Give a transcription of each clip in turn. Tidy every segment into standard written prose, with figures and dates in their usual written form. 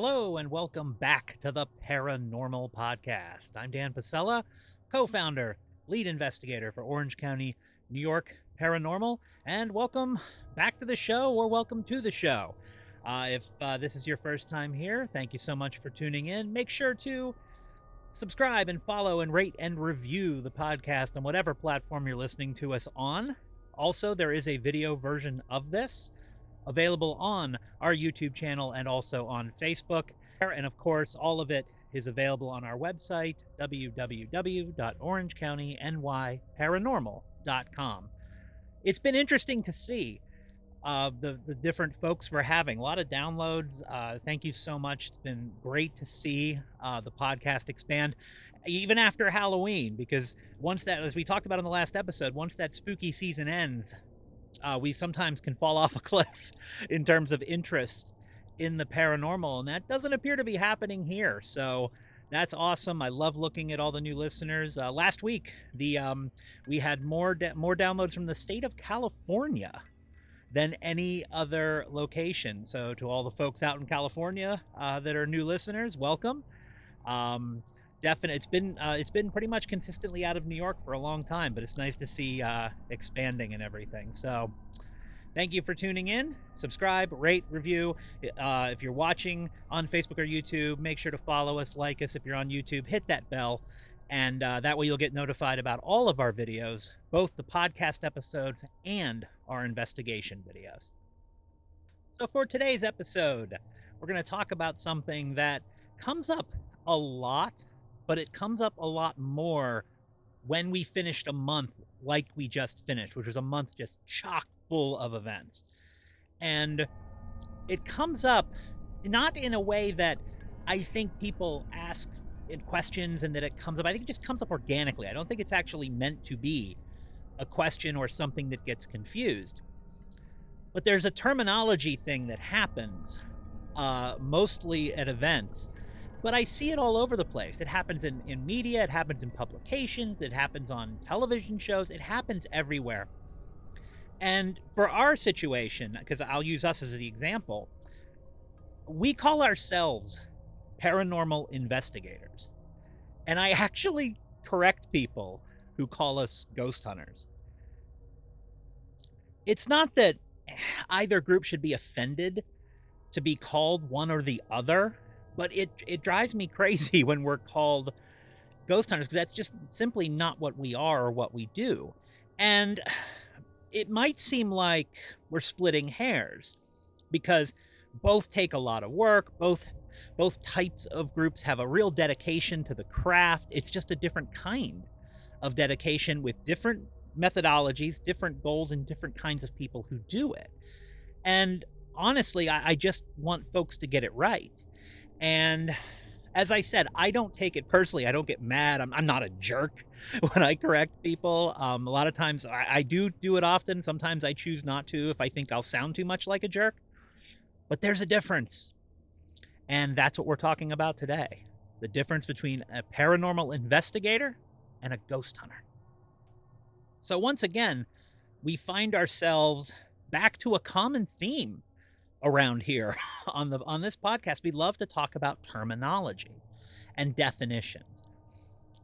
Hello and welcome back to the Paranormal Podcast. I'm Dan Pasella, co-founder, lead investigator for Orange County, New York Paranormal, and welcome back to the show or welcome to the show. If this is your first time here, thank you so much for tuning in. Make sure to subscribe and follow and rate and review the podcast on whatever platform you're listening to us on. Also, there is a video version of this available on our YouTube channel and also on Facebook. And of course, all of it is available on our website, www.orangecountanyparanormal.com. It's been interesting to see the different folks we're having. A lot of downloads. Thank you so much. It's been great to see the podcast expand even after Halloween, because once that, as we talked about in the last episode, once that spooky season ends, we sometimes can fall off a cliff in terms of interest in the paranormal, and that doesn't appear to be happening here. So that's awesome. I love looking at all the new listeners. Last week, we had more downloads from the state of California than any other location. So to all the folks out in California that are new listeners, welcome. It's been pretty much consistently out of New York for a long time, but it's nice to see expanding and everything. So thank you for tuning in. Subscribe, rate, review. If you're watching on Facebook or YouTube, make sure to follow us, like us. If you're on YouTube, hit that bell, and that way you'll get notified about all of our videos, both the podcast episodes and our investigation videos. So for today's episode, we're going to talk about something that comes up a lot, but it comes up a lot more when we finished a month like we just finished, which was a month just chock full of events. And it comes up not in a way that I think people ask in questions and that it comes up. I think it just comes up organically. I don't think it's actually meant to be a question or something that gets confused. But there's a terminology thing that happens mostly at events. But I see it all over the place. It happens in media, it happens in publications, it happens on television shows, it happens everywhere. And for our situation, because I'll use us as the example, we call ourselves paranormal investigators. And I actually correct people who call us ghost hunters. It's not that either group should be offended to be called one or the other, but it drives me crazy when we're called ghost hunters, because that's just simply not what we are or what we do. And it might seem like we're splitting hairs, because both take a lot of work, both types of groups have a real dedication to the craft. It's just a different kind of dedication with different methodologies, different goals, and different kinds of people who do it. And honestly, I just want folks to get it right. And as I said, I don't take it personally. I don't get mad. I'm not a jerk when I correct people. A lot of times I do it often. Sometimes I choose not to if I think I'll sound too much like a jerk. But there's a difference. And that's what we're talking about today. The difference between a paranormal investigator and a ghost hunter. So once again, we find ourselves back to a common theme around here on this podcast. We love to talk about terminology and definitions.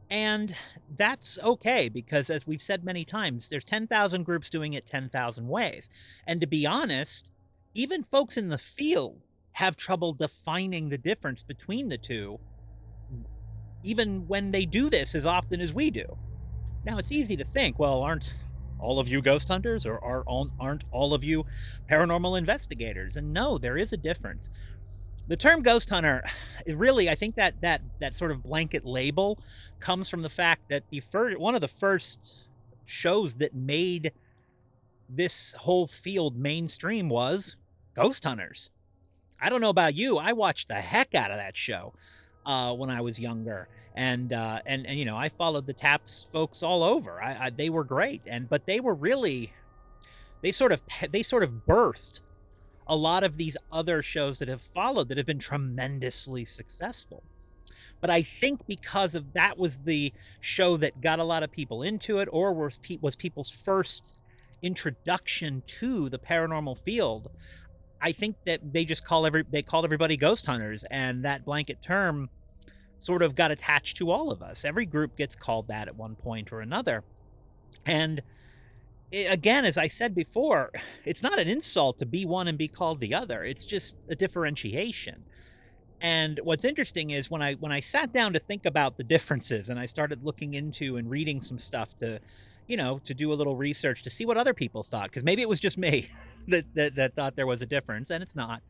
And that's okay, because as we've said many times, there's 10,000 groups doing it 10,000 ways. And to be honest, even folks in the field have trouble defining the difference between the two, even when they do this as often as we do. Now, it's easy to think, well, aren't all of you ghost hunters, or aren't all of you paranormal investigators? And no, there is a difference. The term ghost hunter, I think that sort of blanket label comes from the fact that one of the first shows that made this whole field mainstream was Ghost Hunters. I don't know about you, I watched the heck out of that show when I was younger. And you know, I followed the TAPS folks all over. They were great, but they were really, they sort of birthed a lot of these other shows that have followed that have been tremendously successful. But I think because of that was the show that got a lot of people into it, or was people's first introduction to the paranormal field, I think that they called everybody ghost hunters, and that blanket term sort of got attached to all of us. Every group gets called that at one point or another. And again, as I said before, it's not an insult to be one and be called the other. It's just a differentiation. And what's interesting is when I sat down to think about the differences and I started looking into and reading some stuff to, to do a little research to see what other people thought, because maybe it was just me that thought there was a difference, and it's not.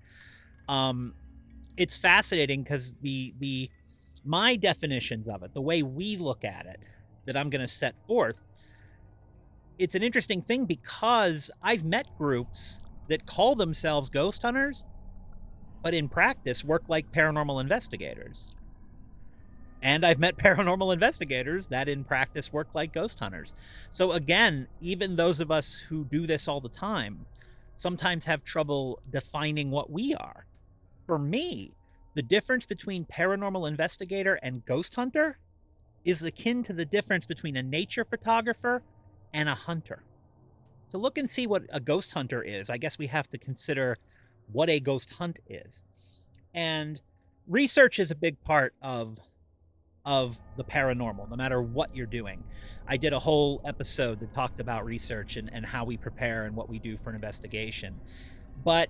Um, it's fascinating because the my definitions of it, the way we look at it, that I'm going to set forth, it's an interesting thing because I've met groups that call themselves ghost hunters, but in practice work like paranormal investigators. And I've met paranormal investigators that in practice work like ghost hunters. So again, even those of us who do this all the time sometimes have trouble defining what we are. For me, the difference between paranormal investigator and ghost hunter is akin to the difference between a nature photographer and a hunter. To look and see what a ghost hunter is, I guess we have to consider what a ghost hunt is. And research is a big part of the paranormal, no matter what you're doing. I did a whole episode that talked about research and how we prepare and what we do for an investigation. But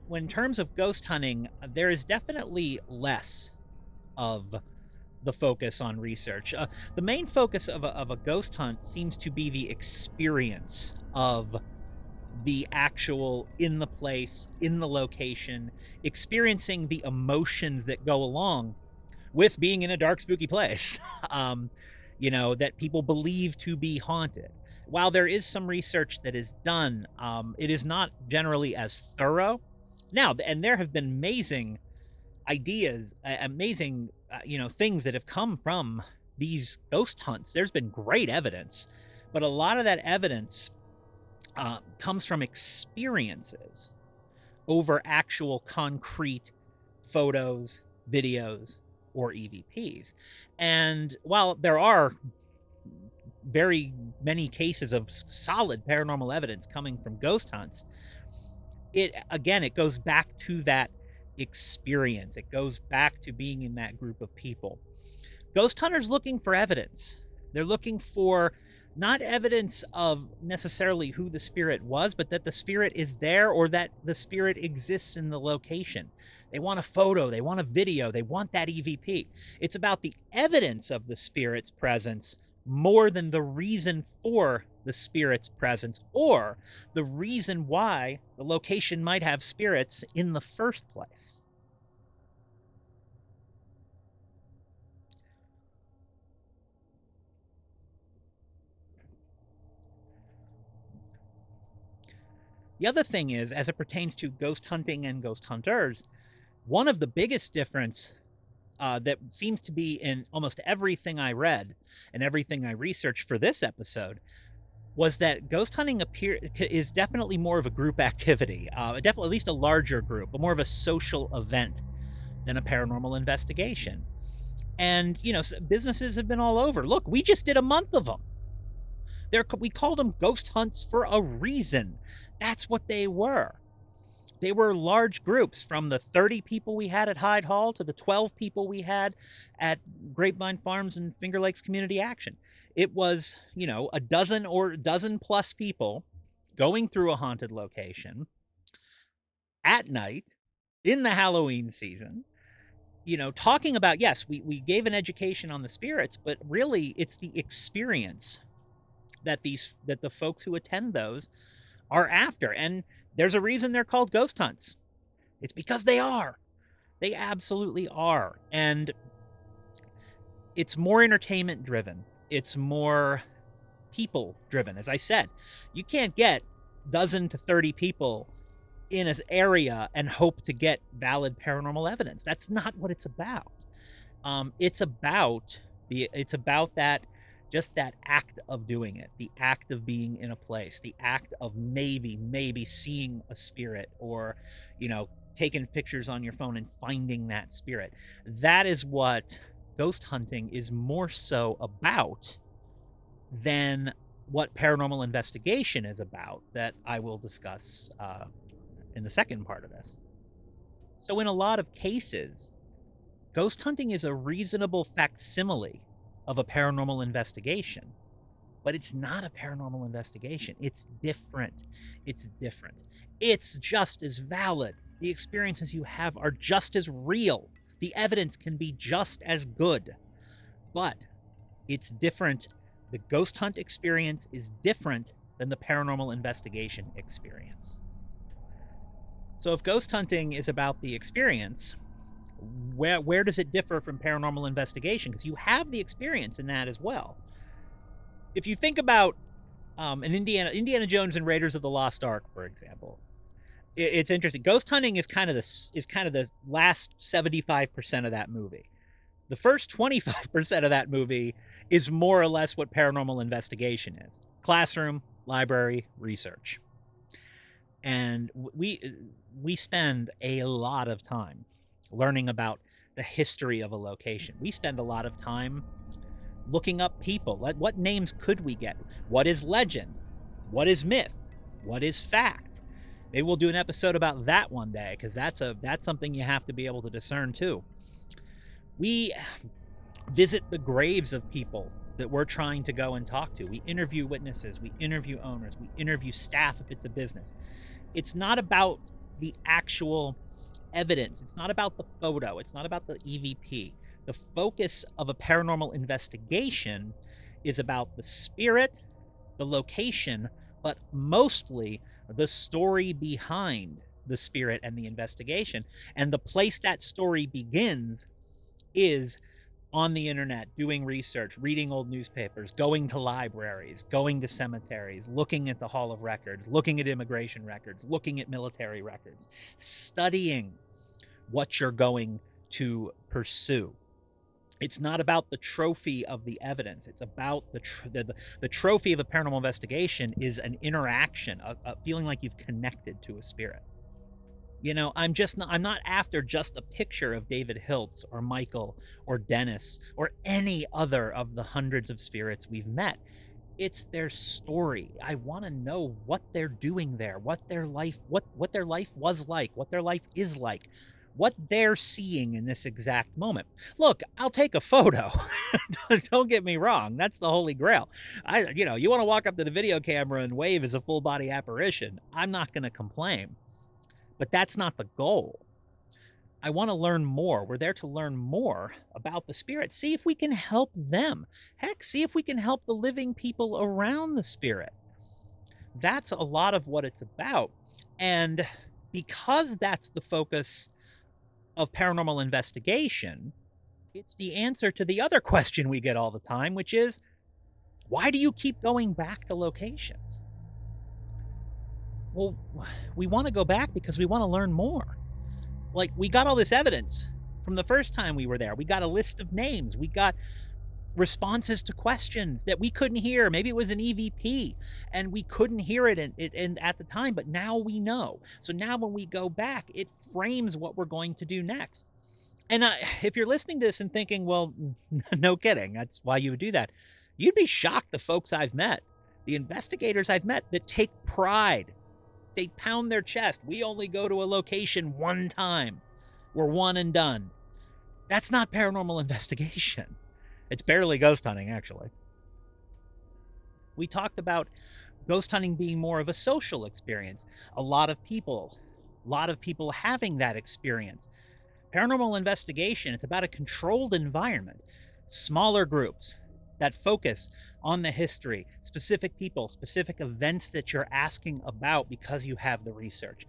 when in terms of ghost hunting, there is definitely less of the focus on research. The main focus of a ghost hunt seems to be the experience of the actual in the place, in the location, experiencing the emotions that go along with being in a dark, spooky place, that people believe to be haunted. While there is some research that is done, it is not generally as thorough. Now, and there have been amazing ideas, amazing, things that have come from these ghost hunts. There's been great evidence, but a lot of that evidence comes from experiences over actual concrete photos, videos, or EVPs. And while there are very many cases of solid paranormal evidence coming from ghost hunts, it goes back to that experience. It goes back to being in that group of people. Ghost hunters looking for evidence. They're looking for not evidence of necessarily who the spirit was, but that the spirit is there or that the spirit exists in the location. They want a photo, they want a video, they want that EVP. It's about the evidence of the spirit's presence more than the reason for the spirit's presence or the reason why the location might have spirits in the first place. The other thing is, as it pertains to ghost hunting and ghost hunters, one of the biggest difference that seems to be in almost everything I read and everything I researched for this episode was that ghost hunting is definitely more of a group activity, definitely at least a larger group, but more of a social event than a paranormal investigation. And businesses have been all over. Look, we just did a month of them. We called them ghost hunts for a reason. That's what they were. They were large groups, from the 30 people we had at Hyde Hall to the 12 people we had at Grapevine Farms and Finger Lakes Community Action. It was, a dozen or dozen plus people going through a haunted location at night in the Halloween season, talking about, yes, we gave an education on the spirits, but really it's the experience that the folks who attend those are after. And there's a reason they're called ghost hunts. It's because they are. They absolutely are. And it's more entertainment driven. It's more people driven. As I said, you can't get dozen to 30 people in an area and hope to get valid paranormal evidence. That's not what it's about. It's about that, just that act of doing it, the act of being in a place, the act of maybe seeing a spirit, or taking pictures on your phone and finding that spirit. That is what ghost hunting is more so about than what paranormal investigation is about, that I will discuss in the second part of this. So in a lot of cases, ghost hunting is a reasonable facsimile of a paranormal investigation, but it's not a paranormal investigation. It's different. It's different. It's just as valid. The experiences you have are just as real. The evidence can be just as good, but it's different. The ghost hunt experience is different than the paranormal investigation experience. So if ghost hunting is about the experience, where does it differ from paranormal investigation? Because you have the experience in that as well. If you think about an Indiana Jones and Raiders of the Lost Ark, for example, it's interesting. Ghost hunting is kind of the last 75% of that movie. The first 25% of that movie is more or less what paranormal investigation is: classroom, library, research. And we spend a lot of time learning about the history of a location. We spend a lot of time looking up people. What names could we get? What is legend? What is myth? What is fact? Maybe we'll do an episode about that one day, because that's something you have to be able to discern too. We visit the graves of people that we're trying to go and talk to. We interview witnesses, we interview owners, we interview staff if it's a business. It's not about the actual evidence. It's not about the photo. It's not about the EVP. The focus of a paranormal investigation is about the spirit, the location, but mostly the story behind the spirit and the investigation. And the place that story begins is on the internet, doing research, reading old newspapers, going to libraries, going to cemeteries, looking at the Hall of Records, looking at immigration records, looking at military records, studying what you're going to pursue. It's not about the trophy of the evidence. It's about the trophy of a paranormal investigation is an interaction, a feeling like you've connected to a spirit. You know, I'm not after just a picture of David Hiltz or Michael or Dennis or any other of the hundreds of spirits we've met. It's their story. I want to know what they're doing there, what their life was like, what their life is like, what they're seeing in this exact moment. Look, I'll take a photo. Don't get me wrong. That's the holy grail. You want to walk up to the video camera and wave as a full body apparition. I'm not going to complain. But that's not the goal. I want to learn more. We're there to learn more about the spirit. See if we can help them. Heck, see if we can help the living people around the spirit. That's a lot of what it's about. And because that's the focus of paranormal investigation, it's the answer to the other question we get all the time, which is, why do you keep going back to locations? Well, we want to go back because we want to learn more. Like, we got all this evidence from the first time we were there. We got a list of names. We got responses to questions that we couldn't hear. Maybe it was an EVP and we couldn't hear it at the time, but now we know. So now when we go back, it frames what we're going to do next. And if you're listening to this and thinking, well, no kidding, that's why you would do that, you'd be shocked the folks I've met, the investigators I've met that take pride. They pound their chest. We only go to a location one time. We're one and done. That's not paranormal investigation. It's barely ghost hunting, actually. We talked about ghost hunting being more of a social experience. A lot of people having that experience. Paranormal investigation, it's about a controlled environment. Smaller groups that focus on the history, specific people, specific events that you're asking about because you have the research.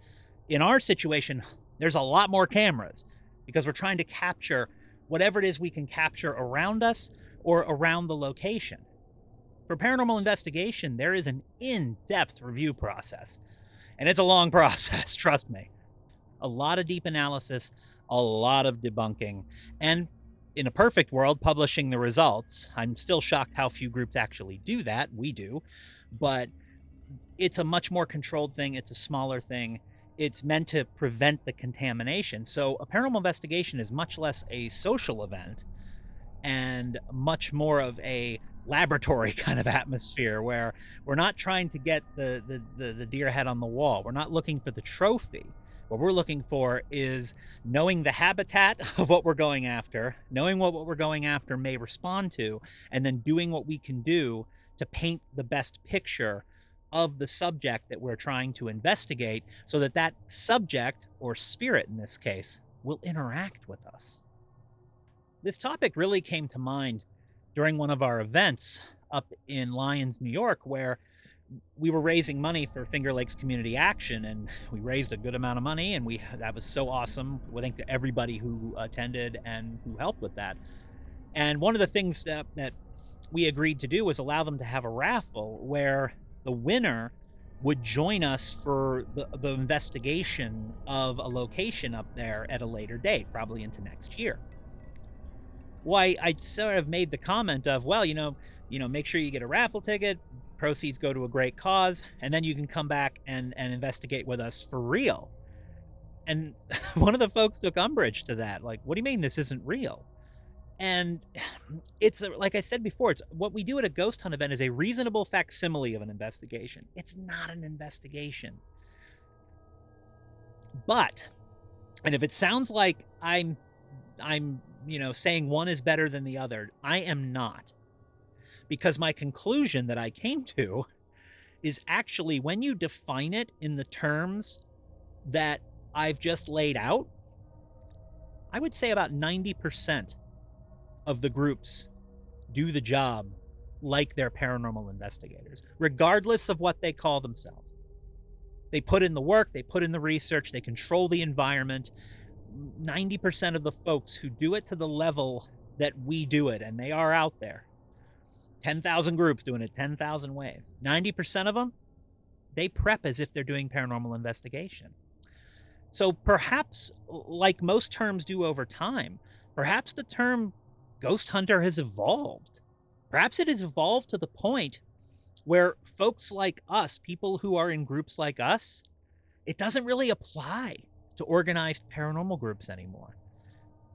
In our situation, there's a lot more cameras because we're trying to capture whatever it is we can capture around us or around the location. For paranormal investigation, there is an in-depth review process, and it's a long process, trust me. A lot of deep analysis, a lot of debunking, and in a perfect world, publishing the results. I'm still shocked how few groups actually do that. We do. But it's a much more controlled thing. It's a smaller thing. It's meant to prevent the contamination. So a paranormal investigation is much less a social event and much more of a laboratory kind of atmosphere where we're not trying to get the deer head on the wall. We're not looking for the trophy. What we're looking for is knowing the habitat of what we're going after, knowing what we're going after may respond to, and then doing what we can do to paint the best picture of the subject that we're trying to investigate so that that subject, or spirit in this case, will interact with us. This topic really came to mind during one of our events up in Lyons, New York, where we were raising money for Finger Lakes Community Action, and we raised a good amount of money, and that was so awesome. I think to everybody who attended and who helped with that. And one of the things that we agreed to do was allow them to have a raffle where the winner would join us for the investigation of a location up there at a later date, probably into next year. Well, I sort of made the comment of, well, make sure you get a raffle ticket, proceeds go to a great cause, and then you can come back and investigate with us for real. And one of the folks took umbrage to that. Like, what do you mean this isn't real? And it's like I said before, it's what we do at a ghost hunt event is a reasonable facsimile of an investigation. It's not an investigation. But, and if it sounds like I'm saying one is better than the other, I am not. Because my conclusion that I came to is actually when you define it in the terms that I've just laid out, I would say about 90% of the groups do the job like they're paranormal investigators, regardless of what they call themselves. They put in the work, they put in the research, they control the environment. 90% of the folks who do it to the level that we do it, and they are out there, 10,000 groups doing it 10,000 ways, 90% of them, they prep as if they're doing paranormal investigation. So perhaps, like most terms do over time, perhaps the term ghost hunter has evolved. Perhaps it has evolved to the point where folks like us, people who are in groups like us, it doesn't really apply to organized paranormal groups anymore.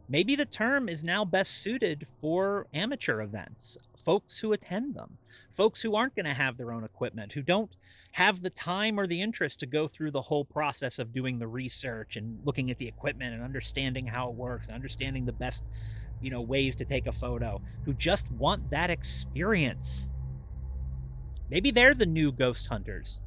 Maybe the term is now best suited for amateur events, folks who attend them, folks who aren't going to have their own equipment, who don't have the time or the interest to go through the whole process of doing the research and looking at the equipment and understanding how it works and understanding the best, ways to take a photo, who just want that experience. Maybe they're the new ghost hunters,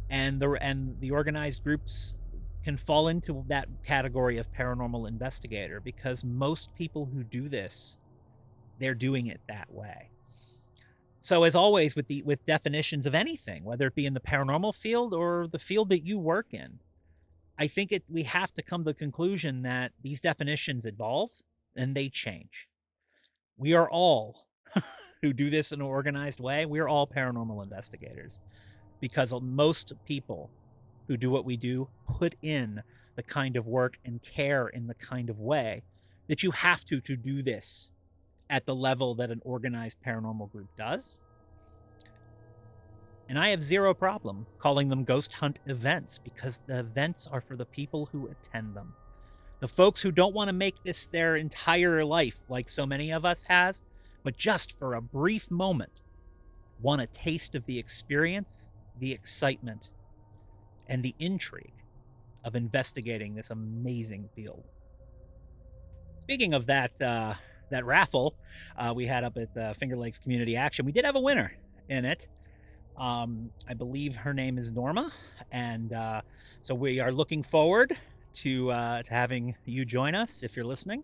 and the organized groups can fall into that category of paranormal investigator, because most people who do this, they're doing it that way. So as always with definitions of anything, whether it be in the paranormal field or the field that you work in, I think we have to come to the conclusion that these definitions evolve and they change. We are all who do this in an organized way, we're all paranormal investigators, because most people who do what we do put in the kind of work and care in the kind of way that you have to do this at the level that an organized paranormal group does. And I have zero problem calling them ghost hunt events, because the events are for the people who attend them. The folks who don't want to make this their entire life like so many of us has, but just for a brief moment want a taste of the experience, the excitement, and the intrigue of investigating this amazing field. Speaking of that raffle we had up at the Finger Lakes Community Action, we did have a winner in it. I believe her name is Norma, and so we are looking forward to having you join us, if you're listening,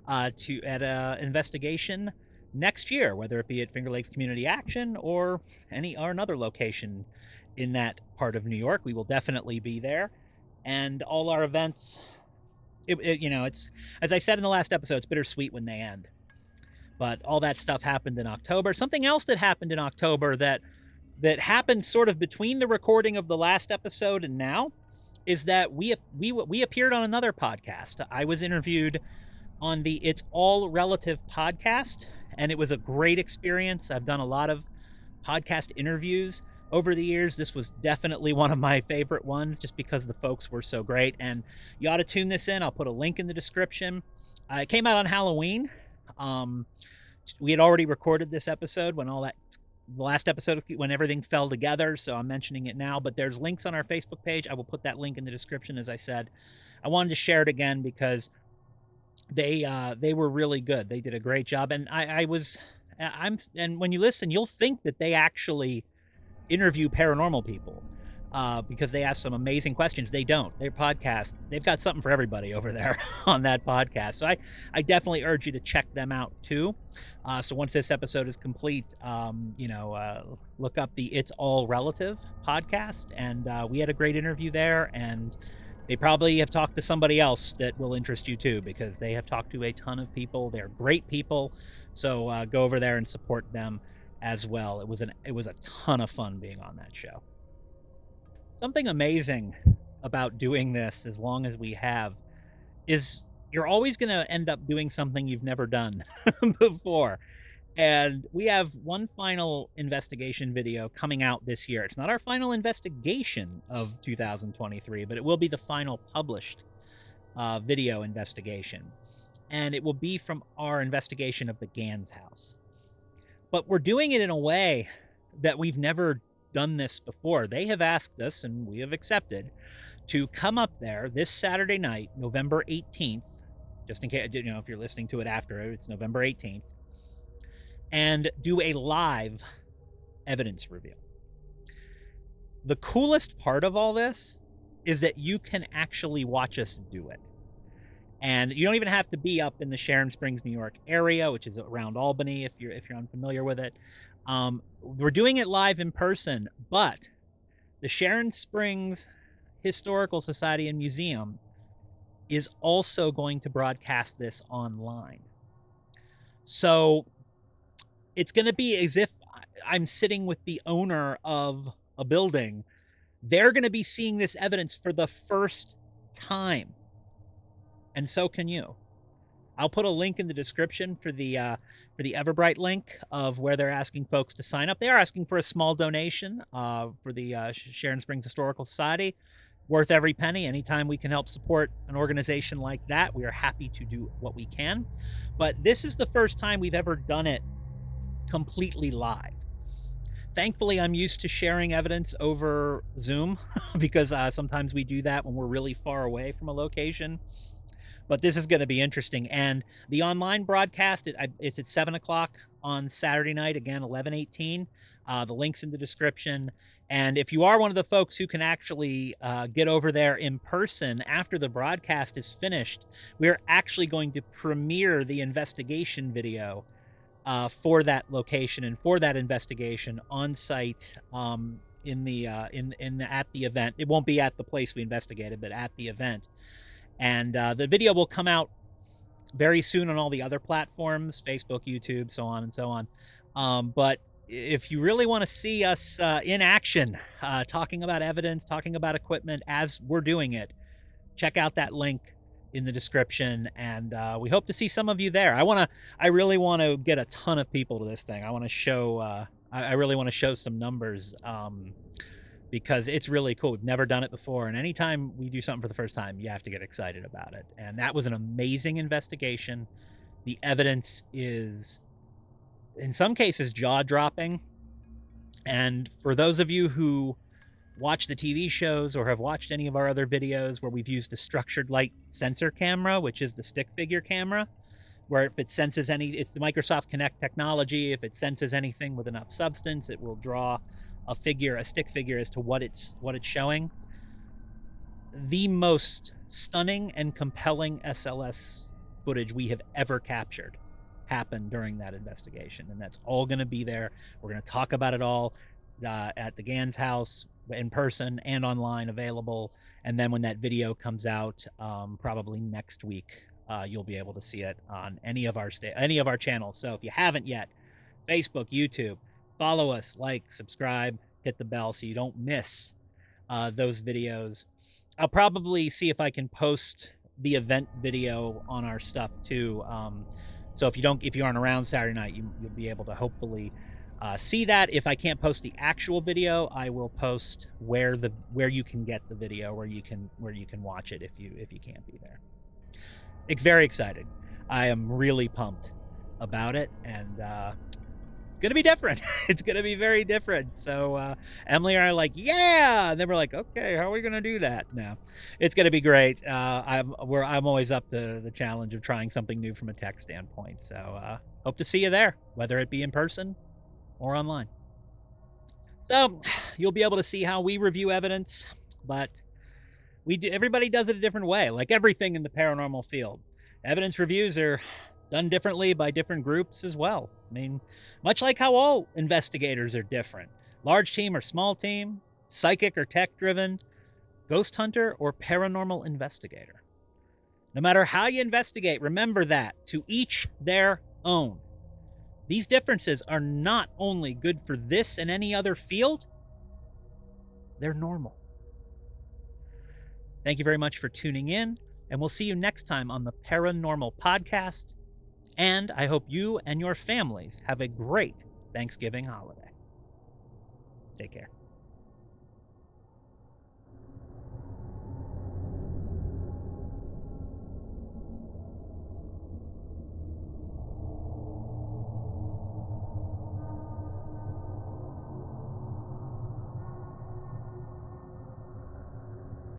at an investigation next year, whether it be at Finger Lakes Community Action or another location in that part of New York. We will definitely be there, and all our events. It's, as I said in the last episode, it's bittersweet when they end. But all that stuff happened in October. Something else that happened in October that happened sort of between the recording of the last episode and now is that we appeared on another podcast. I was interviewed on the It's All Relative podcast, and it was a great experience. I've done a lot of podcast interviews over the years. This was definitely one of my favorite ones, just because the folks were so great. And you ought to tune this in. I'll put a link in the description. It came out on Halloween. we had already recorded this episode when the last episode when everything fell together, so I'm mentioning it now. But there's links on our Facebook page. I will put that link in the description, as I said. I wanted to share it again because they were really good. They did a great job, and and when you listen, you'll think that they actually interview paranormal people, because they ask some amazing questions. They don't. Their podcast, they've got something for everybody over there on that podcast. So I definitely urge you to check them out too. So once this episode is complete, look up the It's All Relative podcast, and we had a great interview there, and they probably have talked to somebody else that will interest you too, because they have talked to a ton of people. They're great people. So go over there and support them as well. It was a ton of fun being on that show. Something amazing about doing this, as long as we have, is you're always going to end up doing something you've never done before. And we have one final investigation video coming out this year. It's not our final investigation of 2023, but it will be the final published video investigation. And it will be from our investigation of the Gans house. But we're doing it in a way that we've never done this before. They have asked us, and we have accepted, to come up there this Saturday night, November 18th, just in case, if you're listening to it after it, it's November 18th, and do a live evidence reveal. The coolest part of all this is that you can actually watch us do it. And you don't even have to be up in the Sharon Springs, New York area, which is around Albany, if you're unfamiliar with it. We're doing it live in person, but the Sharon Springs Historical Society and Museum is also going to broadcast this online. So it's going to be as if I'm sitting with the owner of a building. They're going to be seeing this evidence for the first time. And so can you. I'll put a link in the description for the Everbright link of where they're asking folks to sign up. They are asking for a small donation for the Sharon Springs Historical Society. Worth every penny. Anytime we can help support an organization like that, we are happy to do what we can. But this is the first time we've ever done it completely live. Thankfully, I'm used to sharing evidence over Zoom because sometimes we do that when we're really far away from a location. But this is going to be interesting. And the online broadcast, it's at 7 o'clock on Saturday night, again, 11/18. The link's in the description. And if you are one of the folks who can actually get over there in person after the broadcast is finished, we're actually going to premiere the investigation video for that location and for that investigation on site at the event. It won't be at the place we investigated, but at the event. And the video will come out very soon on all the other platforms, Facebook, YouTube, so on and so on. But if you really want to see us in action, talking about evidence, talking about equipment as we're doing it, check out that link in the description, and we hope to see some of you there. I really want to get a ton of people to this thing. I want to show I really want to show some numbers, because it's really cool. We've never done it before, and anytime we do something for the first time, you have to get excited about it. And that was an amazing investigation. The evidence is, in some cases, jaw-dropping. And for those of you who watch the TV shows or have watched any of our other videos where we've used a structured light sensor camera, which is the stick figure camera, where if it senses it's the Microsoft Kinect technology. If it senses anything with enough substance, it will draw a stick figure as to what it's showing. The most stunning and compelling SLS footage we have ever captured happened during that investigation, and that's all going to be there. We're going to talk about it all at the Gans house, in person and online, available. And then when that video comes out, probably next week, you'll be able to see it on any of our channels. So if you haven't yet, Facebook, YouTube, follow us, like, subscribe, hit the bell so you don't miss those videos. I'll probably see if I can post the event video on our stuff too. So if you aren't around Saturday night, you'll be able to hopefully see that. If I can't post the actual video, I will post where you can get the video, where you can watch it if you can't be there. It's very excited. I am really pumped about it, and it's gonna be different. It's gonna be very different. So Emily and I are like, yeah, and then we're like, okay, how are we gonna do that? No, it's gonna be great. I'm always up to the challenge of trying something new from a tech standpoint. So hope to see you there, whether it be in person or online. So you'll be able to see how we review evidence, but everybody does it a different way, like everything in the paranormal field. Evidence reviews are done differently by different groups as well. I mean, much like how all investigators are different. Large team or small team, psychic or tech driven, ghost hunter or paranormal investigator. No matter how you investigate, remember that to each their own. These differences are not only good for this and any other field, they're normal. Thank you very much for tuning in, and we'll see you next time on the Paranormal Podcast. And I hope you and your families have a great Thanksgiving holiday. Take care.